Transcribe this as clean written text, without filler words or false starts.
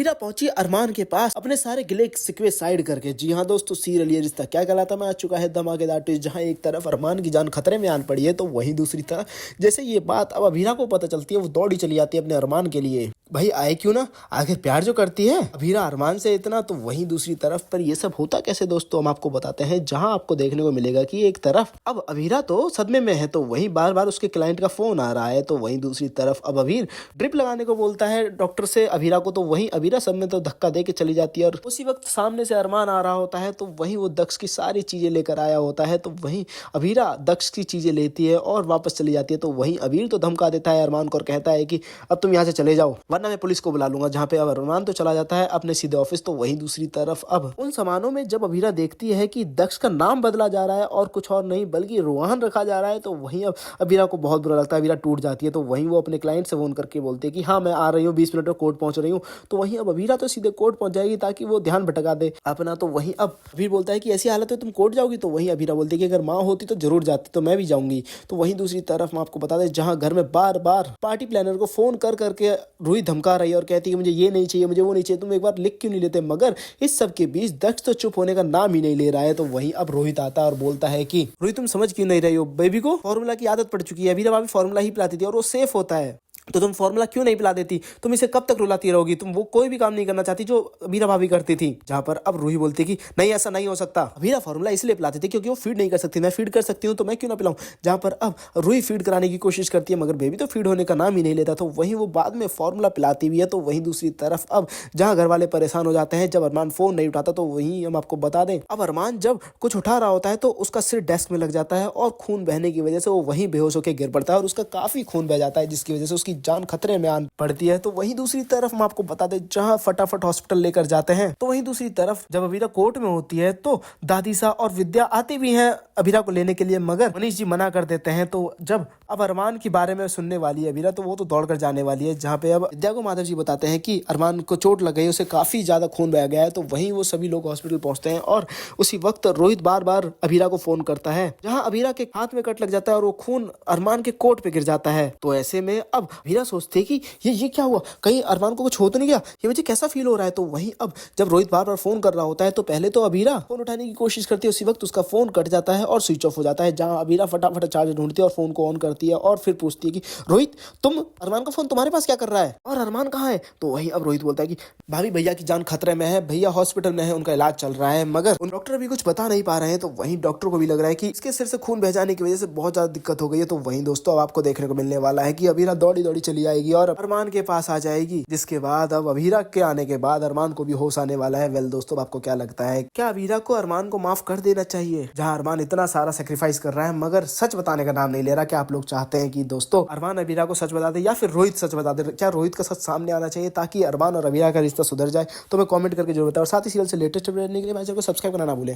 हीरा पहुंची अरमान के पास अपने सारे गिले शिकवे साइड करके। जी हाँ दोस्तों, सीरियल ये रिश्ता क्या कहलाता में आ चुका है धमाकेदार ट्विस्ट, जहां एक तरफ अरमान की जान खतरे में आन पड़ी है तो वहीं दूसरी तरफ जैसे ये बात अब अभीरा को पता चलती है वो दौड़ी चली जाती है अपने अरमान के लिए। भाई आए क्यों ना, आखिर प्यार जो करती है अभीरा अरमान से इतना, तो वहीं दूसरी तरफ पर ये सब होता कैसे दोस्तों हम आपको बताते हैं। जहां आपको देखने को मिलेगा कि एक तरफ अब अभीरा तो सदमे में है तो वहीं बार बार उसके क्लाइंट का फोन आ रहा है, तो वहीं दूसरी तरफ अब अभीर ड्रिप लगाने को बोलता है डॉक्टर से अभीरा को, तो वहीं अभीरा सब में तो धक्का दे के चली जाती है। और उसी वक्त सामने से अरमान आ रहा होता है तो वहीं वो दक्ष की सारी चीजें लेकर आया होता है, तो वहीं अभीरा दक्ष की चीजें लेती है और वापस चली जाती है। तो वहीं अभीर तो धमका देता है अरमान को और कहता है कि अब तुम यहाँ से चले जाओ वरना मैं पुलिस को बुला लूंगा। जहाँ पे अब अरमान तो चला जाता है अपने सीधे ऑफिस, तो वहीं दूसरी तरफ अब उन सामानों में जब अभीरा देखती है कि दक्ष का नाम बदला जा रहा है और कुछ और नहीं बल्कि रोहन रखा जा रहा है, तो वहीं अब अभीरा को बहुत बुरा लगता है, अभीरा टूट जाती है। तो वहीं वो अपने क्लाइंट से फोन करके बोलते हैं कि हाँ मैं आ रही हूँ 20 मिनट में कोर्ट पहुंच रही हूँ। तो वहीं अब अभीरा तो सीधे कोर्ट पहुंच जाएगी ताकि वो ध्यान भटका दे अपना। तो वहीं अब अभीर बोलता है कि ऐसी हालत में तुम कोर्ट जाओगी, तो वहीं अभीरा बोलती है कि अगर माँ होती तो जरूर जाती, तो मैं भी जाऊंगी। तो वहीं दूसरी तरफ मैं आपको बता दें जहां घर में बार बार पार्टी प्लानर को फोन कर करके रूही धमका रही है और कहती है मुझे ये नहीं चाहिए, मुझे वो नहीं चाहिए, तुम एक बार लिख क्यों नहीं लेते। मगर इस सब के बीच दक्ष तो चुप होने का नाम ही नहीं ले रहा है। तो वहीं अब रोहित आता है और बोलता है कि रोहित तुम समझ क्यों नहीं रही हो, बेबी को फॉर्मूला की आदत पड़ चुकी है, अभीरा भाभी फॉर्मूला ही पिलाती थी और वो सेफ होता है, तो तुम फॉर्मूला क्यों नहीं पिला देती, तुम इसे कब तक रुलाती रहोगी, तुम वो कोई भी काम नहीं करना चाहती जो अभीरा भाभी करती थी। जहां पर अब रूही बोलती कि नहीं ऐसा नहीं हो सकता, अभीरा फॉर्मूला इसलिए पिलाती थी क्योंकि वो फीड नहीं कर सकती, मैं फीड कर सकती हूँ तो मैं क्यों ना पिलाऊं। जहां पर अब रूही फीड कराने की कोशिश करती है मगर बेबी तो फीड होने का नाम ही नहीं लेता, तो वहीं वो बाद में फॉर्मूला पिलाती भी है। तो वहीं दूसरी तरफ अब जहां घर वाले परेशान हो जाते हैं जब अरमान फोन नहीं उठाता, तो वहीं हम आपको बता दें अब अरमान जब कुछ उठा रहा होता है तो उसका सिर डेस्क में लग जाता है और खून बहने की वजह से वो वहीं बेहोश होकर गिर पड़ता है और उसका काफी खून बह जाता है जिसकी वजह से उसकी जान खतरे में पड़ती है। तो वहीं दूसरी तरफ हम आपको बता दें जहां फटाफट हॉस्पिटल लेकर जाते हैं, तो वहीं दूसरी तरफ जब अभीरा कोर्ट में होती है तो दादीसा और विद्या आती भी हैं अभीरा को लेने के लिए, मगर मनीष जी मना कर देते हैं। तो जब अब अरमान के बारे में सुनने वाली है अभीरा तो वो तो दौड़कर जाने वाली है, जहाँ पे अब विद्या को माधव जी बताते हैं कि अरमान को चोट लग गई, उसे काफी ज्यादा खून बह गया है। तो वहीं वो सभी लोग हॉस्पिटल पहुंचते हैं और उसी वक्त रोहित बार बार अभीरा को फोन करता है, जहाँ अभीरा के हाथ में कट लग जाता है और वो खून अरमान के कोट पे गिर जाता है। तो ऐसे में अब अभीरा सोचती है कि ये क्या हुआ, कहीं अरमान को कुछ हो तो नहीं गया, ये मुझे कैसा फील हो रहा है। तो वहीं अब जब रोहित बार बार फोन कर रहा होता है तो पहले तो अभीरा फोन उठाने की कोशिश करती है, उसी वक्त उसका फोन कट जाता है और स्विच ऑफ हो जाता है। जहां अभीरा फटाफट चार्जर ढूंढती है और फोन को ऑन करती है और फिर पूछती है कि रोहित तुम अरमान का फोन तुम्हारे पास क्या कर रहा है और अरमान कहाँ है। तो वहीं अब रोहित बोलता है कि भाभी भैया की जान खतरे में है, भैया हॉस्पिटल में है, उनका इलाज चल रहा है, मगर उन डॉक्टर भी कुछ बता नहीं पा रहे हैं। तो वहीं डॉक्टर को भी लग रहा है कि इसके सिर से खून बह जाने की वजह से बहुत ज्यादा दिक्कत हो गई है। तो वहीं दोस्तों अब आपको देखने को मिलने वाला है कि अभीरा दौड़ी दौड़ी चली आएगी और अरमान के पास आ जाएगी, जिसके बाद अब अभीरा के आने के बाद अरमान को भी होश आने वाला है। वेल दोस्तों आपको क्या लगता है, क्या अभीरा को अरमान को माफ कर देना चाहिए जहां अरमान इतना सारा सेक्रीफाइस कर रहा है मगर सच बताने का नाम नहीं ले रहा। क्या आप लोग चाहते हैं कि दोस्तों अरमान अभीरा को सच बता दे या फिर रोहित सच बता दे, क्या रोहित का सच सामने आना चाहिए ताकि अरमान और अभीरा का रिश्ता सुधर जाए? तो मैं कमेंट करके जरूर बताओ और साथ ही सीरियल से लेटेस्ट अपडेट लेने के लिए मेरे चैनल को सब्सक्राइब करना ना भूलें।